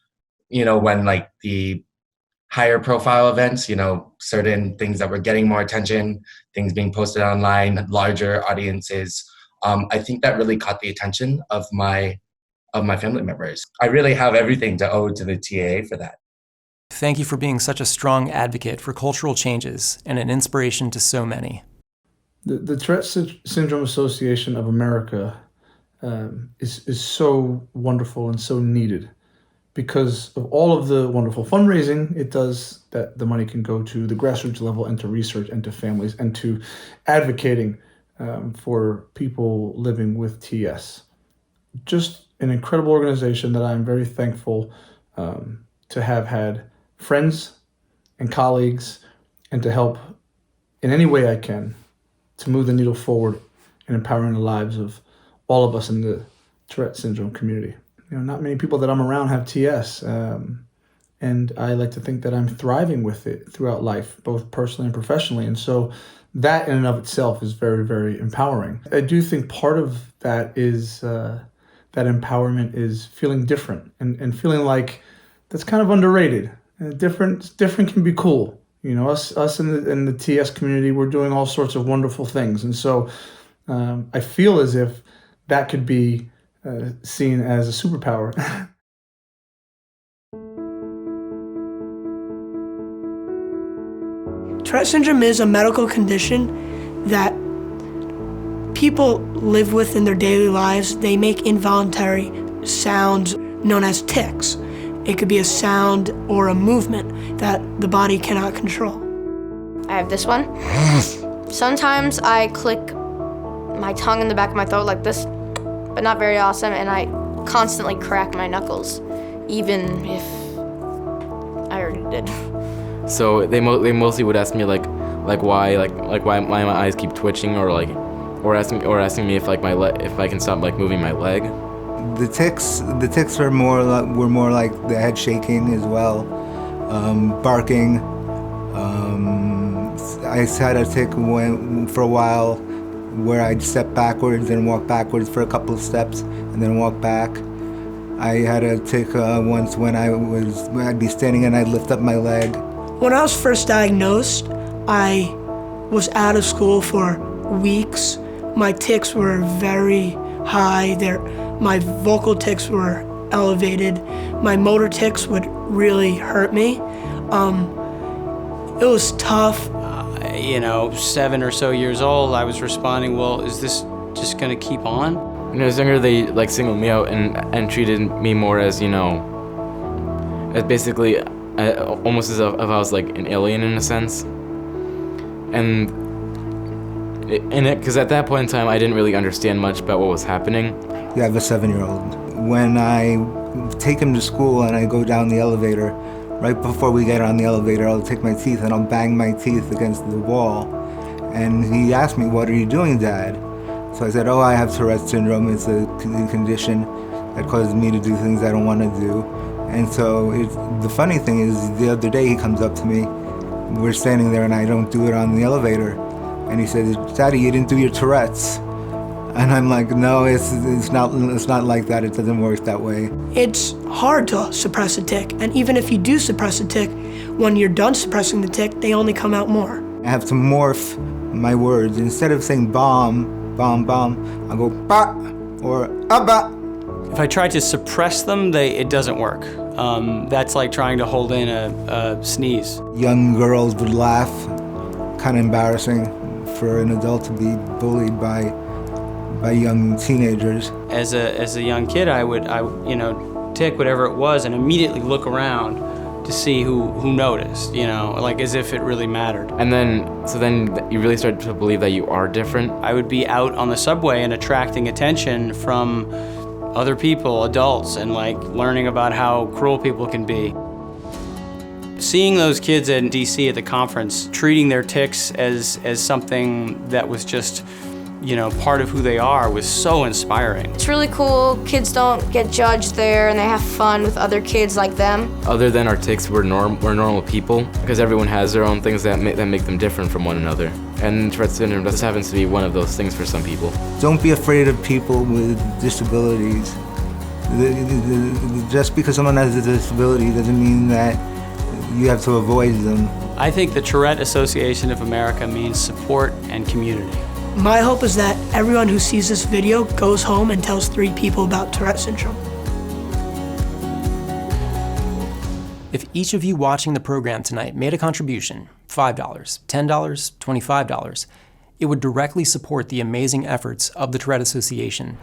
when like the higher profile events, certain things that were getting more attention, things being posted online, larger audiences. I think that really caught the attention of my family members. I really have everything to owe to the TA for that. Thank you for being such a strong advocate for cultural changes and an inspiration to so many. The Tourette Syndrome Association of America is so wonderful and so needed because of all of the wonderful fundraising it does, that the money can go to the grassroots level and to research and to families and to advocating for people living with TS. Just an incredible organization that I'm very thankful to have had friends and colleagues and to help in any way I can to move the needle forward in empowering the lives of all of us in the Tourette syndrome community. Not many people that I'm around have TS, and I like to think that I'm thriving with it throughout life, both personally and professionally. And so that in and of itself is very, very empowering. I do think part of that is that empowerment is feeling different and feeling like that's kind of underrated. Different can be cool. Us in the TS community, we're doing all sorts of wonderful things. And so I feel as if that could be seen as a superpower. Tourette syndrome is a medical condition that people live with in their daily lives. They make involuntary sounds known as tics. It could be a sound or a movement that the body cannot control. I have this one. Sometimes I click my tongue in the back of my throat like this, but not very often, and I constantly crack my knuckles, even if I already did. So they mostly would ask me like why my eyes keep twitching, or asking me if if I can stop moving my leg. The tics were more like the head shaking as well, barking. I had a tic for a while where I'd step backwards and walk backwards for a couple of steps and then walk back. I had a tic once when I'd be standing and I'd lift up my leg. When I was first diagnosed, I was out of school for weeks. My tics were very high. My vocal tics were elevated. My motor tics would really hurt me. It was tough. 7 or so years old, I was responding, well, is this just gonna keep on? When I was younger, they singled me out and treated me more as, as basically almost as if I was an alien in a sense. And because at that point in time, I didn't really understand much about what was happening. Yeah, I have a 7-year-old. When I take him to school and I go down the elevator, right before we get on the elevator, I'll take my teeth and I'll bang my teeth against the wall. And he asked me, "What are you doing, Dad?" So I said, "Oh, I have Tourette syndrome. It's a condition that causes me to do things I don't want to do." And so the funny thing is, the other day he comes up to me, we're standing there and I don't do it on the elevator. And he says, "Daddy, you didn't do your Tourette's." And I'm like, "No, it's not like that. It doesn't work that way." It's hard to suppress a tic, and even if you do suppress a tic, when you're done suppressing the tic, they only come out more. I have to morph my words. Instead of saying bomb, bomb, bomb, I'll go ba or abba. If I try to suppress them, it doesn't work. That's like trying to hold in a sneeze. Young girls would laugh. Kind of embarrassing for an adult to be bullied by young teenagers. As a young kid, I would tic whatever it was and immediately look around to see who noticed, as if it really mattered. And then you really start to believe that you are different. I would be out on the subway and attracting attention from other people, adults, and learning about how cruel people can be. Seeing those kids in DC at the conference, treating their tics as something that was just part of who they are was so inspiring. It's really cool. Kids don't get judged there, and they have fun with other kids like them. Other than our tics, we're normal people, because everyone has their own things that make them different from one another. And Tourette syndrome just happens to be one of those things for some people. Don't be afraid of people with disabilities. Just because someone has a disability doesn't mean that you have to avoid them. I think the Tourette Association of America means support and community. My hope is that everyone who sees this video goes home and tells 3 people about Tourette syndrome. If each of you watching the program tonight made a contribution, $5, $10, $25, it would directly support the amazing efforts of the Tourette Association.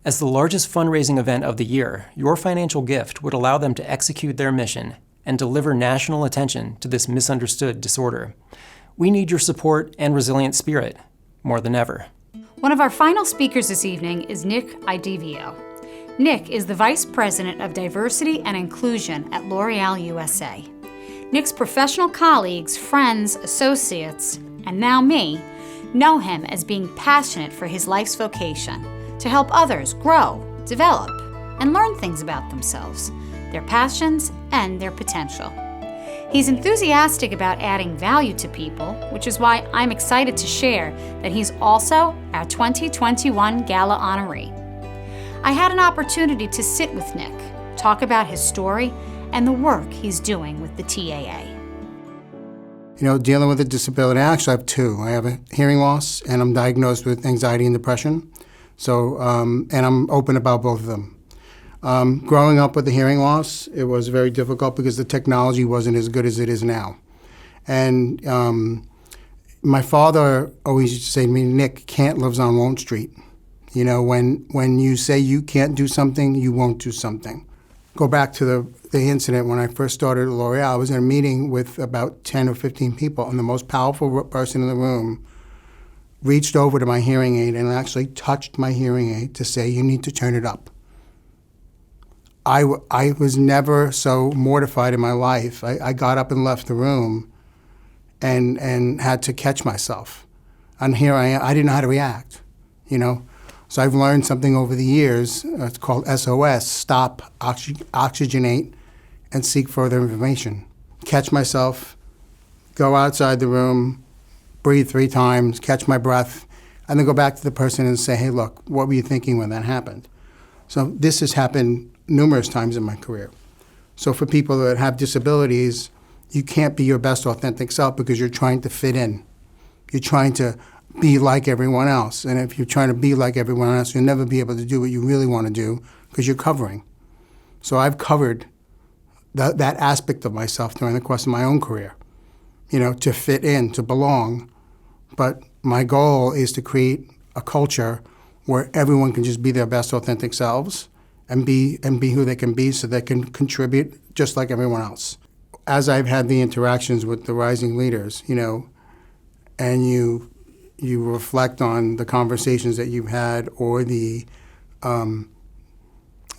As the largest fundraising event of the year, your financial gift would allow them to execute their mission and deliver national attention to this misunderstood disorder. We need your support and resilient spirit more than ever. One of our final speakers this evening is Nick Idivio. Nick is the Vice President of Diversity and Inclusion at L'Oreal USA. Nick's professional colleagues, friends, associates, and now me, know him as being passionate for his life's vocation, to help others grow, develop, and learn things about themselves, their passions, and their potential. He's enthusiastic about adding value to people, which is why I'm excited to share that he's also our 2021 Gala honoree. I had an opportunity to sit with Nick, talk about his story, and the work he's doing with the TAA. Dealing with a disability, actually I have 2. I have a hearing loss, and I'm diagnosed with anxiety and depression. So, and I'm open about both of them. Growing up with the hearing loss, it was very difficult because the technology wasn't as good as it is now. And my father always used to say to me, Nick, can't lives on Won't Street. When you say you can't do something, you won't do something. Go back to the incident when I first started at L'Oreal. I was in a meeting with about 10 or 15 people, and the most powerful person in the room reached over to my hearing aid and actually touched my hearing aid to say, you need to turn it up. I was never so mortified in my life. I got up and left the room and had to catch myself. And here I am. I didn't know how to react, So I've learned something over the years. It's called SOS, stop, oxygenate, and seek further information. Catch myself, go outside the room, breathe 3 times, catch my breath, and then go back to the person and say, hey, look, what were you thinking when that happened? So this has happened numerous times in my career. So for people that have disabilities, you can't be your best authentic self because you're trying to fit in. You're trying to be like everyone else. And if you're trying to be like everyone else, you'll never be able to do what you really want to do because you're covering. So I've covered that aspect of myself during the course of my own career, to fit in, to belong. But my goal is to create a culture where everyone can just be their best authentic selves and be who they can be so they can contribute just like everyone else. As I've had the interactions with the rising leaders, and you reflect on the conversations that you've had or the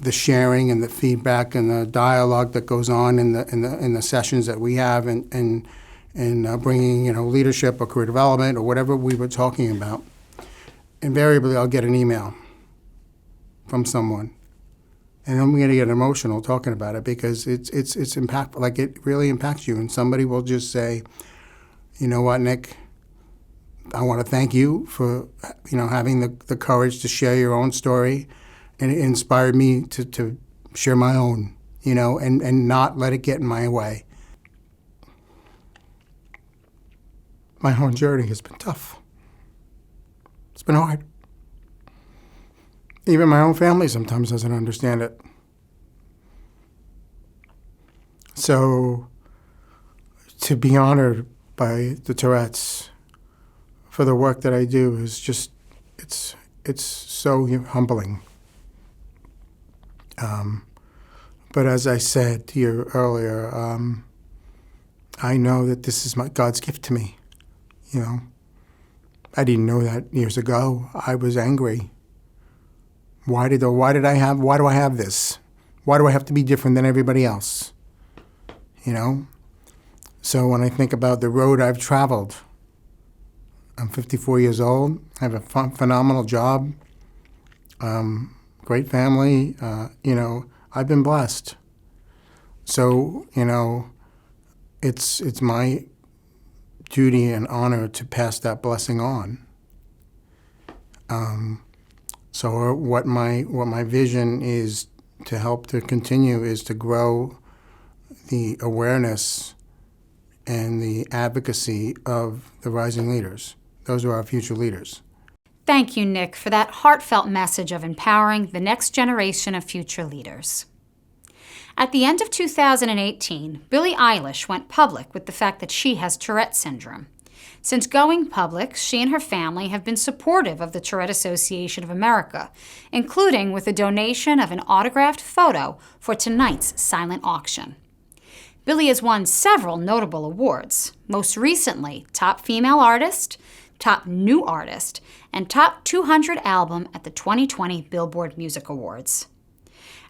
sharing and the feedback and the dialogue that goes on in the sessions that we have and bringing leadership or career development or whatever we were talking about, invariably I'll get an email from someone. And I'm going to get emotional talking about it because it's impactful. Like it really impacts you. And somebody will just say, you know what, Nick, I want to thank you for having the courage to share your own story, and it inspired me to share my own, and not let it get in my way. My own journey has been tough. It's been hard. Even my own family sometimes doesn't understand it. So to be honored by the Tourette's for the work that I do is just, it's so humbling. But as I said to you earlier, I know that this is God's gift to me, I didn't know that years ago. I was angry. Why do I have this? Why do I have to be different than everybody else? So when I think about the road I've traveled, I'm 54 years old. I have a phenomenal job, great family. I've been blessed. So, it's my duty and honor to pass that blessing on. So what my vision is to help to continue is to grow the awareness and the advocacy of the rising leaders. Those are our future leaders. Thank you, Nick, for that heartfelt message of empowering the next generation of future leaders. At the end of 2018, Billie Eilish went public with the fact that she has Tourette syndrome. Since going public, she and her family have been supportive of the Tourette Association of America, including with a donation of an autographed photo for tonight's silent auction. Billie has won several notable awards, most recently Top Female Artist, Top New Artist, and Top 200 Album at the 2020 Billboard Music Awards.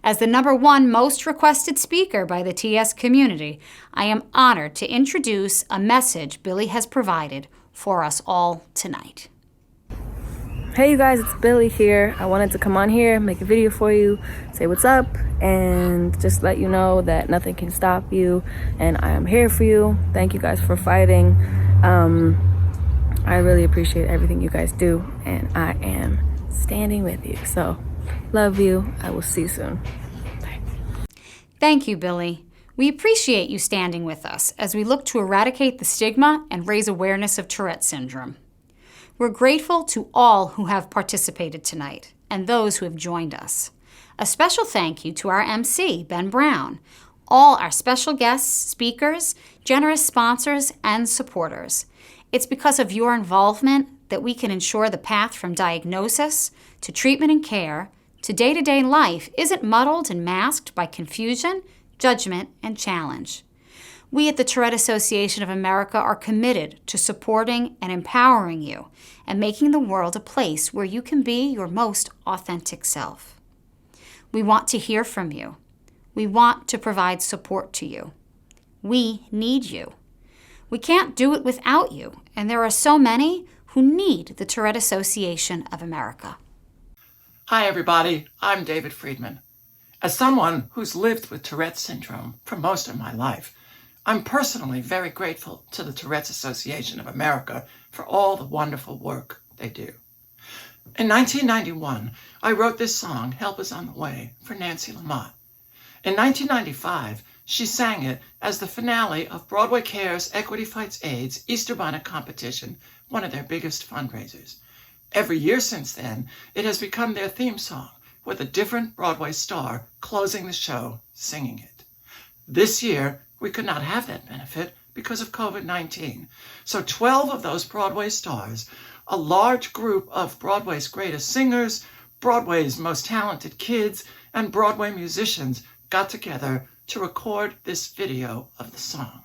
As the #1 most requested speaker by the TS community, I am honored to introduce a message Billie has provided for us all tonight. Hey you guys, it's Billie here. I wanted to come on here, make a video for you, say what's up, and just let you know that nothing can stop you, and I am here for you. Thank you guys for fighting. I really appreciate everything you guys do, and I am standing with you. So, love you. I will see you soon. Bye. Thank you, Billie. We appreciate you standing with us as we look to eradicate the stigma and raise awareness of Tourette syndrome. We're grateful to all who have participated tonight and those who have joined us. A special thank you to our MC, Ben Brown, all our special guests, speakers, generous sponsors, and supporters. It's because of your involvement that we can ensure the path from diagnosis to treatment and care to day-to-day life isn't muddled and masked by confusion, judgment, and challenge. We at the Tourette Association of America are committed to supporting and empowering you and making the world a place where you can be your most authentic self. We want to hear from you. We want to provide support to you. We need you. We can't do it without you, and there are so many who need the Tourette Association of America. Hi, everybody. I'm David Friedman. As someone who's lived with Tourette syndrome for most of my life, I'm personally very grateful to the Tourette Association of America for all the wonderful work they do. In 1991, I wrote this song, Help Is on the Way, for Nancy Lamott. In 1995, she sang it as the finale of Broadway Care's Equity Fights AIDS Easter Bonnet competition, one of their biggest fundraisers. Every year since then, it has become their theme song, with a different Broadway star closing the show singing it. This year, we could not have that benefit because of COVID-19. So 12 of those Broadway stars, a large group of Broadway's greatest singers, Broadway's most talented kids, and Broadway musicians got together to record this video of the song.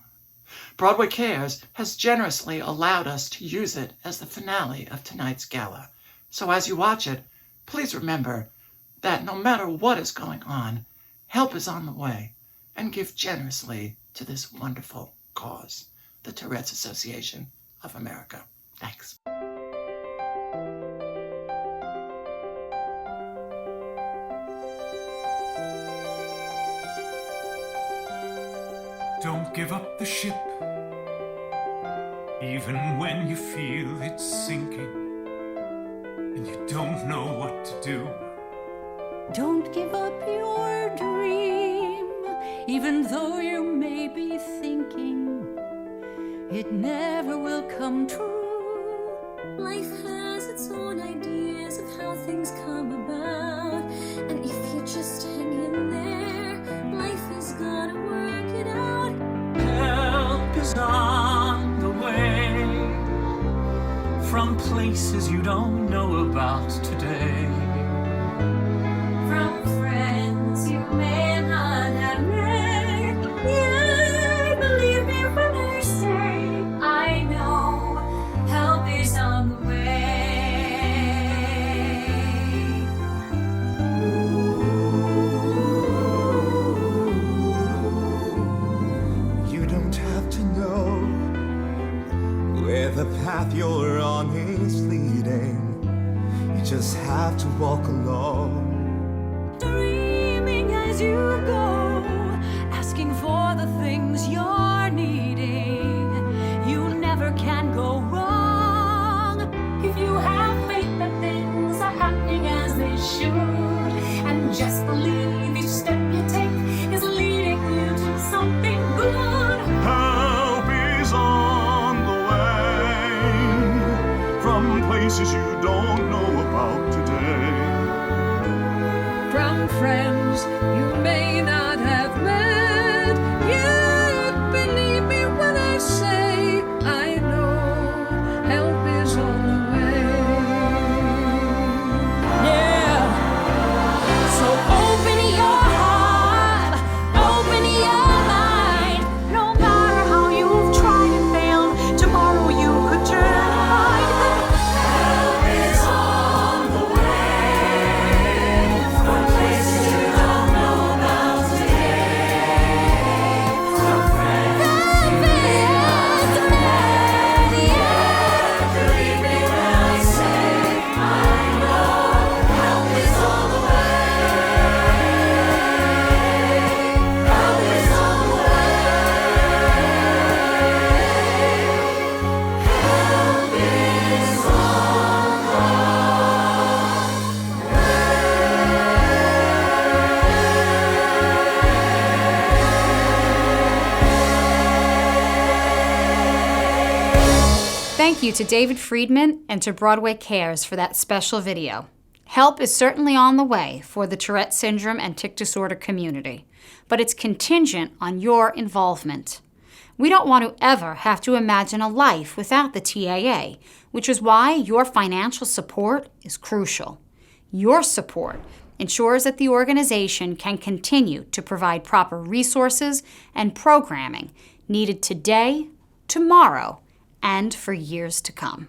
Broadway Cares has generously allowed us to use it as the finale of tonight's gala. So as you watch it, please remember that no matter what is going on, help is on the way, and give generously to this wonderful cause, the Tourette's Association of America. Thanks. Don't give up the ship, even when you feel it's sinking and you don't know what to do. Don't give up your dream, even though you may be thinking it never will come true. Life has its own ideas of how things come about, and if you just hang in there, life is gonna work it out. Help is on the way from places you don't know about today. From friends you may not have met. Yeah, believe me when I say I know help is on the way. You don't have to know where the path you're on always have to walk alone. Dreaming as you go, asking for the things you're needing. You never can go wrong if you have faith that things are happening as they should. And just believe each step you take is leading you to something good. Help is on the way from places you don't know about today. From friends you may not have met yet. Believe me when I say I know help is on the way. Yeah. So open your heart, open your mind. No matter how you've tried and failed, tomorrow you could turn and find help is on the way. From places you don't know about today. From friends you may not have met yet. Believe me when I say I know help is on the way. Help is on the way. Help is on Thank you to David Friedman and to Broadway Cares for that special video. Help is certainly on the way for the Tourette syndrome and tic disorder community, but it's contingent on your involvement. We don't want to ever have to imagine a life without the TAA, which is why your financial support is crucial. Your support ensures that the organization can continue to provide proper resources and programming needed today, tomorrow, and for years to come.